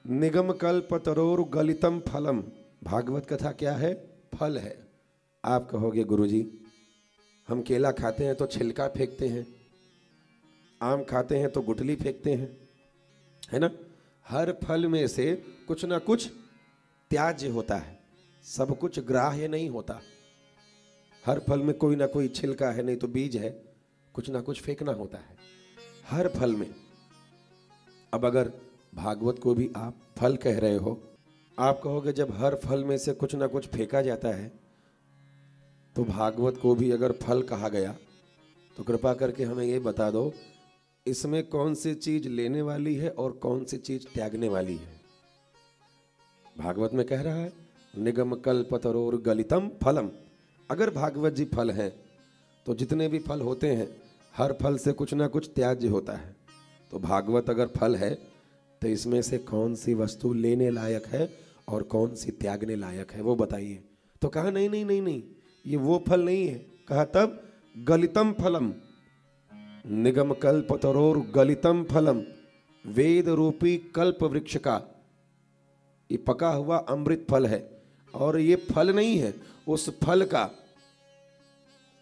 निगम कल्प तरोर गलितम फलम। भागवत कथा क्या है? फल है। आप कहोगे गुरुजी हम केला खाते हैं तो छिलका फेंकते हैं, आम खाते हैं तो गुठली फेंकते हैं, है ना? हर फल में से कुछ ना कुछ त्याज्य होता है, सब कुछ ग्राह्य नहीं होता। हर फल में कोई ना कोई छिलका है, नहीं तो बीज है, कुछ ना कुछ फेंकना होता है हर फल में। अब अगर भागवत को भी आप फल कह रहे हो, आप कहोगे जब हर फल में से कुछ ना कुछ फेंका जाता है तो भागवत को भी अगर फल कहा गया तो कृपा करके हमें ये बता दो इसमें कौन सी चीज लेने वाली है और कौन सी चीज त्यागने वाली है। भागवत में कह रहा है निगम कल्पतरोर गलितम फलम। अगर भागवत जी फल हैं तो जितने भी फल होते हैं हर फल से कुछ ना कुछ त्याज्य होता है। तो भागवत अगर फल है तो इसमें से कौन सी वस्तु लेने लायक है और कौन सी त्यागने लायक है वो बताइए। तो कहा नहीं नहीं नहीं नहीं, ये वो फल नहीं है। कहा तब गलितम फलम, निगम कल्पतरोर गलितम फलम, वेद रूपी कल्प वृक्ष का ये पका हुआ अमृत फल है। और ये फल नहीं है, उस फल का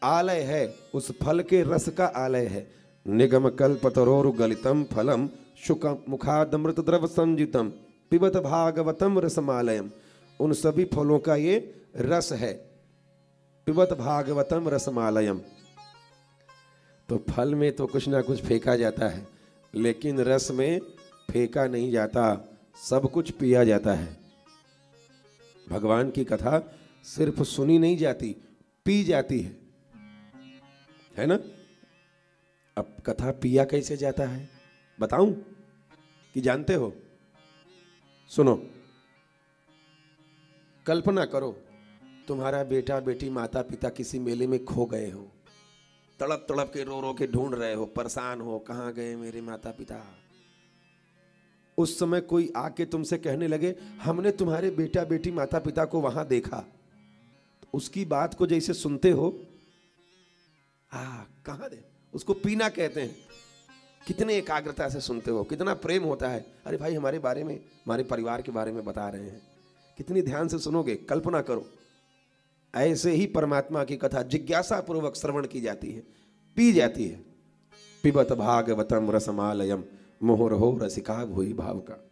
आलय है, उस फल के रस का आलय है। निगम कल्पतरोर गलितम फलम शुक मुखादमृत द्रव संजितम पिबत भागवतम रसमालयम। उन सभी फलों का ये रस है, पिबत भागवतम रसमालयम। तो फल में तो कुछ ना कुछ फेंका जाता है, लेकिन रस में फेंका नहीं जाता, सब कुछ पिया जाता है। भगवान की कथा सिर्फ सुनी नहीं जाती, पी जाती है ना? अब कथा पिया कैसे जाता है बताऊं कि जानते हो? सुनो, कल्पना करो तुम्हारा बेटा बेटी माता पिता किसी मेले में खो गए हो, तड़प तड़प के रो रो के ढूंढ रहे हो, परेशान हो, कहाँ गए मेरे माता पिता। उस समय कोई आके तुमसे कहने लगे हमने तुम्हारे बेटा बेटी माता पिता को वहां देखा, तो उसकी बात को जैसे सुनते हो, कहाँ दे, उसको पीना कहते हैं। कितने एकाग्रता से सुनते हो, कितना प्रेम होता है। अरे भाई हमारे बारे में, हमारे परिवार के बारे में बता रहे हैं, कितनी ध्यान से सुनोगे। कल्पना करो ऐसे ही परमात्मा की कथा जिज्ञासा पूर्वक श्रवण की जाती है, पी जाती है। पिबत भागवतम रसमालयम मोहर हो रसिका भूई भाव का।